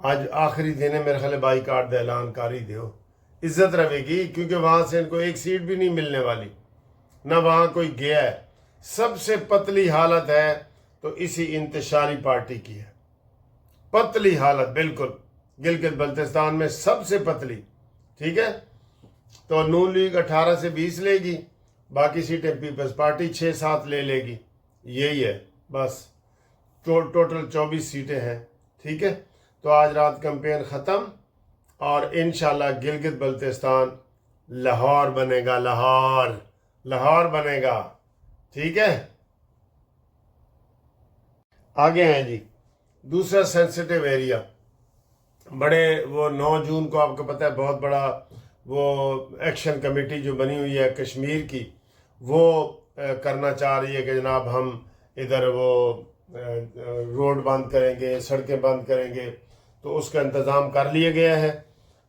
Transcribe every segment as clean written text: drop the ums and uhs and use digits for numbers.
آج آخری دن ہے، میرے خیال بائی کارڈ دا اعلان کر ہی دیو، عزت رہے گی، کیونکہ وہاں سے ان کو ایک سیٹ بھی نہیں ملنے والی، نہ وہاں کوئی گیا ہے۔ سب سے پتلی حالت ہے تو اسی انتشاری پارٹی کی ہے، پتلی حالت بالکل، گلگت بلتستان میں سب سے پتلی، ٹھیک ہے۔ تو نون لیگ 18 سے 20 لے گی، باقی سیٹیں پیپلز پارٹی 6-7 لے گی، یہی ہے بس، ٹوٹل 24 سیٹیں ہیں، ٹھیک ہے۔ تو آج رات کمپین ختم، اور انشاءاللہ گلگت بلتستان لاہور بنے گا، لاہور بنے گا، ٹھیک ہے۔ آگے ہیں جی دوسرا سینسٹیو ایریا، بڑے وہ 9 جون کو آپ کو پتہ ہے بہت بڑا وہ ایکشن کمیٹی جو بنی ہوئی ہے کشمیر کی، وہ کرنا چاہ رہی ہے کہ جناب ہم ادھر وہ روڈ بند کریں گے، سڑکیں بند کریں گے، تو اس کا انتظام کر لیا گیا ہے،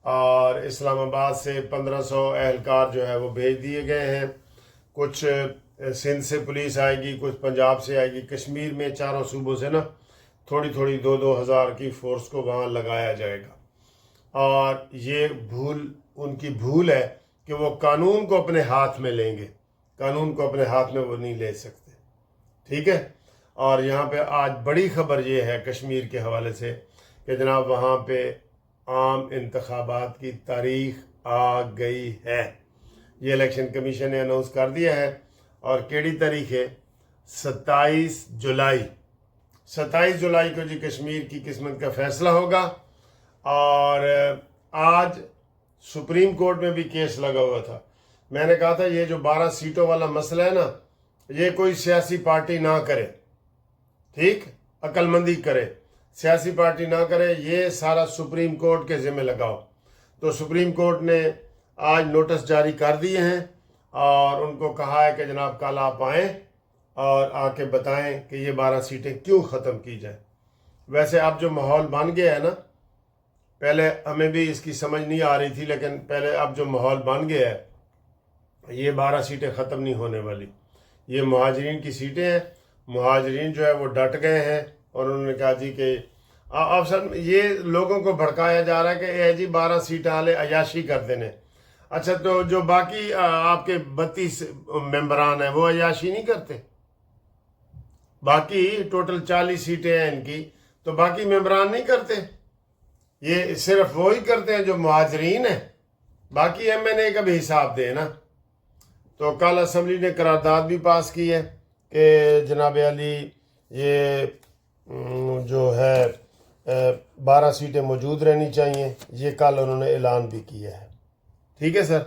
اور اسلام آباد سے 1500 اہلکار جو ہے وہ بھیج دیے گئے ہیں، کچھ سندھ سے پولیس آئے گی، کچھ پنجاب سے آئے گی، کشمیر میں چاروں صوبوں سے نا تھوڑی 2-2 ہزار کی فورس کو وہاں لگایا جائے گا۔ اور یہ ان کی بھول ہے کہ وہ قانون کو اپنے ہاتھ میں لیں گے، قانون کو اپنے ہاتھ میں وہ نہیں لے سکتے، ٹھیک ہے۔ اور یہاں پہ آج بڑی خبر یہ ہے کشمیر کے حوالے سے کہ جناب وہاں پہ عام انتخابات کی تاریخ آ گئی ہے، یہ الیکشن کمیشن نے اناؤنس کر دیا ہے، اور کیڑی تاریخ ہے؟ 27 جولائی، 27 جولائی کو جی کشمیر کی قسمت کا فیصلہ ہوگا۔ اور آج سپریم کورٹ میں بھی کیس لگا ہوا تھا، میں نے کہا تھا یہ جو 12 سیٹوں والا مسئلہ ہے نا، یہ کوئی سیاسی پارٹی نہ کرے، ٹھیک، عقل مندی کرے، سیاسی پارٹی نہ کرے، یہ سارا سپریم کورٹ کے ذمہ لگاؤ۔ تو سپریم کورٹ نے آج نوٹس جاری کر دیے ہیں، اور ان کو کہا ہے کہ جناب کل آپ آئیں اور آ کے بتائیں کہ یہ 12 سیٹیں کیوں ختم کی جائیں۔ ویسے اب جو ماحول بن گیا ہے نا، پہلے ہمیں بھی اس کی سمجھ نہیں آ رہی تھی، لیکن پہلے اب جو ماحول بن گیا ہے، یہ 12 سیٹیں ختم نہیں ہونے والی، یہ مہاجرین کی سیٹیں ہیں، مہاجرین جو ہے وہ ڈٹ گئے ہیں، اور انہوں نے کہا جی کہ اب سر یہ لوگوں کو بھڑکایا جا رہا ہے کہ اے جی 12 سیٹیں والے عیاشی کر دینے۔ اچھا تو جو باقی آپ کے 32 ممبران ہیں وہ عیاشی نہیں کرتے؟ باقی ٹوٹل 40 سیٹیں ہیں ان کی، تو باقی ممبران نہیں کرتے؟ یہ صرف وہی کرتے ہیں جو مہاجرین ہیں، باقی ایم این اے کا بھی حساب دے نا۔ تو کل اسمبلی نے قرارداد بھی پاس کی ہے کہ جناب علی یہ جو ہے 12 سیٹیں موجود رہنی چاہیے، یہ کل انہوں نے اعلان بھی کیا ہے، ٹھیک ہے سر۔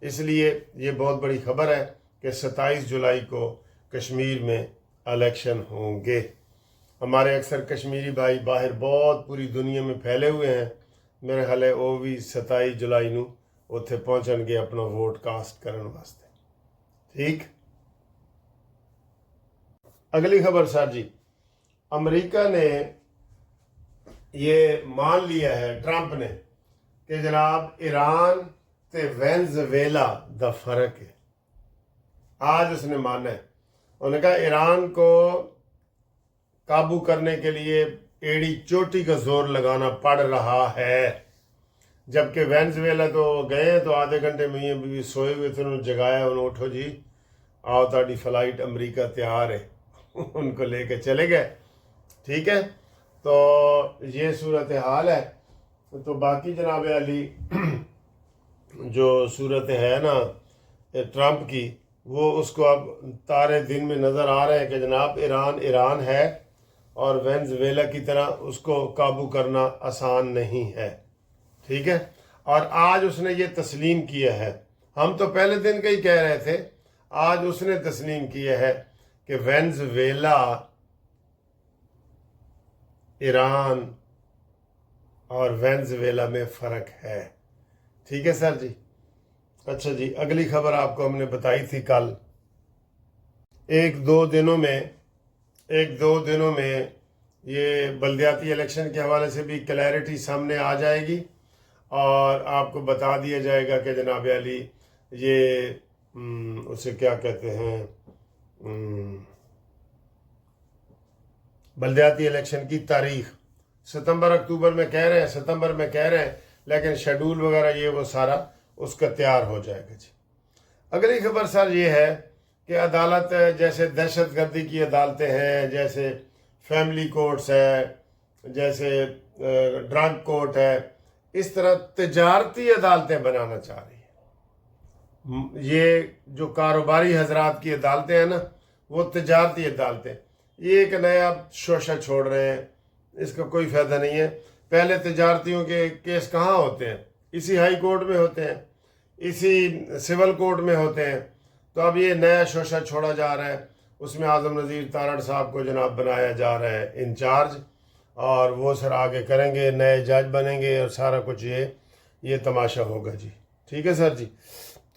اس لیے یہ بہت بڑی خبر ہے کہ 27 جولائی کو کشمیر میں الیکشن ہوں گے۔ ہمارے اکثر کشمیری بھائی باہر بہت پوری دنیا میں پھیلے ہوئے ہیں، میرے خیال ہے وہ بھی 27 جولائی نو اتنے پہنچن گے اپنا ووٹ کاسٹ کرنے واسطے، ٹھیک۔ اگلی خبر سر جی، امریکہ نے یہ مان لیا ہے، ٹرمپ نے، کہ جناب ایران تے وینزویلا دا فرق ہے، آج اس نے مانا ہے۔ انہوں نے کہا ایران کو قابو کرنے کے لیے ایڑی چوٹی کا زور لگانا پڑ رہا ہے، جبکہ وینزویلا تو گئے ہیں تو آدھے گھنٹے میں یہ بھی سوئے ہوئے تھے، انہوں نے جگایا، انہوں نے اٹھو جی آؤ تاڑی فلائٹ امریکہ تیار ہے، ان کو لے کے چلے گئے، ٹھیک ہے۔ تو یہ صورتحال ہے۔ تو باقی جناب علی جو صورت ہے نا ٹرمپ کی، وہ اس کو اب تارے دن میں نظر آ رہے ہیں کہ جناب ایران ہے، اور وینزویلا کی طرح اس کو قابو کرنا آسان نہیں ہے، ٹھیک ہے۔ اور آج اس نے یہ تسلیم کیا ہے، ہم تو پہلے دن کا ہی کہہ رہے تھے، آج اس نے تسلیم کیا ہے کہ وینزویلا، ایران اور وینزویلا میں فرق ہے، ٹھیک ہے سر جی۔ اچھا جی، اگلی خبر آپ کو ہم نے بتائی تھی کل، ایک دو دنوں میں یہ بلدیاتی الیکشن کے حوالے سے بھی کلیئرٹی سامنے آ جائے گی، اور آپ کو بتا دیا جائے گا کہ جناب علی یہ اسے کیا کہتے ہیں، بلدیاتی الیکشن کی تاریخ ستمبر اکتوبر میں کہہ رہے ہیں، ستمبر میں کہہ رہے ہیں، لیکن شیڈول وغیرہ یہ وہ سارا اس کا تیار ہو جائے گا جی۔ اگلی خبر سر یہ ہے کہ عدالت جیسے دہشت گردی کی عدالتیں ہیں، جیسے فیملی کورٹس ہے، جیسے ڈرگ کورٹ ہے، اس طرح تجارتی عدالتیں بنانا چاہ رہی ہیں۔ یہ جو کاروباری حضرات کی عدالتیں ہیں نا، وہ تجارتی عدالتیں، یہ ایک نیا شوشہ چھوڑ رہے ہیں، اس کا کوئی فائدہ نہیں ہے۔ پہلے تجارتیوں کے کیس کہاں ہوتے ہیں؟ اسی ہائی کورٹ میں ہوتے ہیں، اسی سول کورٹ میں ہوتے ہیں۔ تو اب یہ نیا شوشہ چھوڑا جا رہا ہے، اس میں اعظم نذیر تارڑ صاحب کو جناب بنایا جا رہا ہے انچارج، اور وہ سر آگے کریں گے، نئے جج بنیں گے، اور سارا کچھ یہ تماشا ہوگا جی۔ ٹھیک ہے سر جی،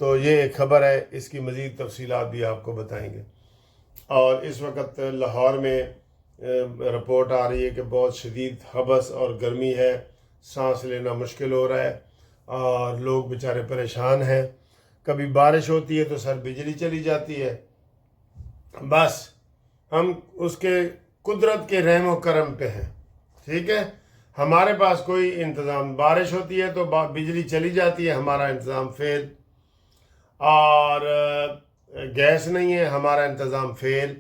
تو یہ ایک خبر ہے، اس کی مزید تفصیلات بھی آپ کو بتائیں گے۔ اور اس وقت لاہور میں رپورٹ آ رہی ہے کہ بہت شدید حبس اور گرمی ہے، سانس لینا مشکل ہو رہا ہے، اور لوگ بیچارے پریشان ہیں۔ کبھی بارش ہوتی ہے تو سر بجلی چلی جاتی ہے۔ بس ہم اس کے قدرت کے رحم و کرم پہ ہیں، ٹھیک ہے، ہمارے پاس کوئی انتظام، بارش ہوتی ہے تو بجلی چلی جاتی ہے، ہمارا انتظام فیل، اور گیس نہیں ہے، ہمارا انتظام فیل،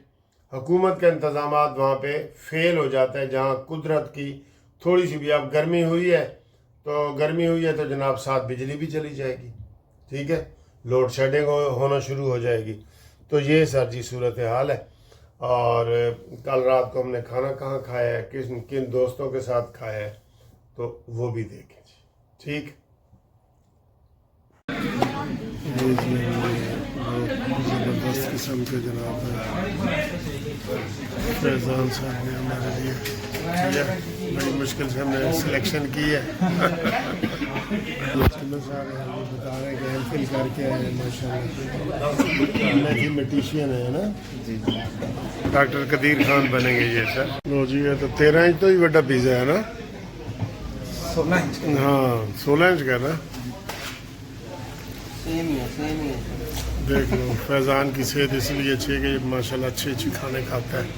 حکومت کا انتظامات وہاں پہ فیل ہو جاتا ہے۔ جہاں قدرت کی تھوڑی سی بھی، اب گرمی ہوئی ہے تو جناب ساتھ بجلی بھی چلی جائے گی، ٹھیک ہے، لوڈ شیڈنگ ہونا شروع ہو جائے گی۔ تو یہ سر جی صورتحال ہے۔ اور کل رات کو ہم نے کھانا کہاں کھایا ہے، کن دوستوں کے ساتھ کھایا ہے، تو وہ بھی دیکھیں جی، ٹھیک۔ زبردست قسم کے جناب فیضان صاحب نے ہمارے لیے کیا، بڑی مشکل سے ہم نے سلیکشن کی ہے۔ بتا رہے ہیں کہ ایم فل کر کے آئے ہیں ماشاء اللہ، میتھمیٹیشین ہے نا جی، ڈاکٹر قدیر خان بنیں گے یہ سر۔ لو جی، یہ تو 13 انچ تو ہی بڑا پیزا ہے نا، 16 انچ، ہاں 16 انچ کا نا۔ دیکھ لو، فیضان کی صحت اس لیے اچھی ہے کہ ماشاء اللہ اچھی کھانے کھاتا ہے۔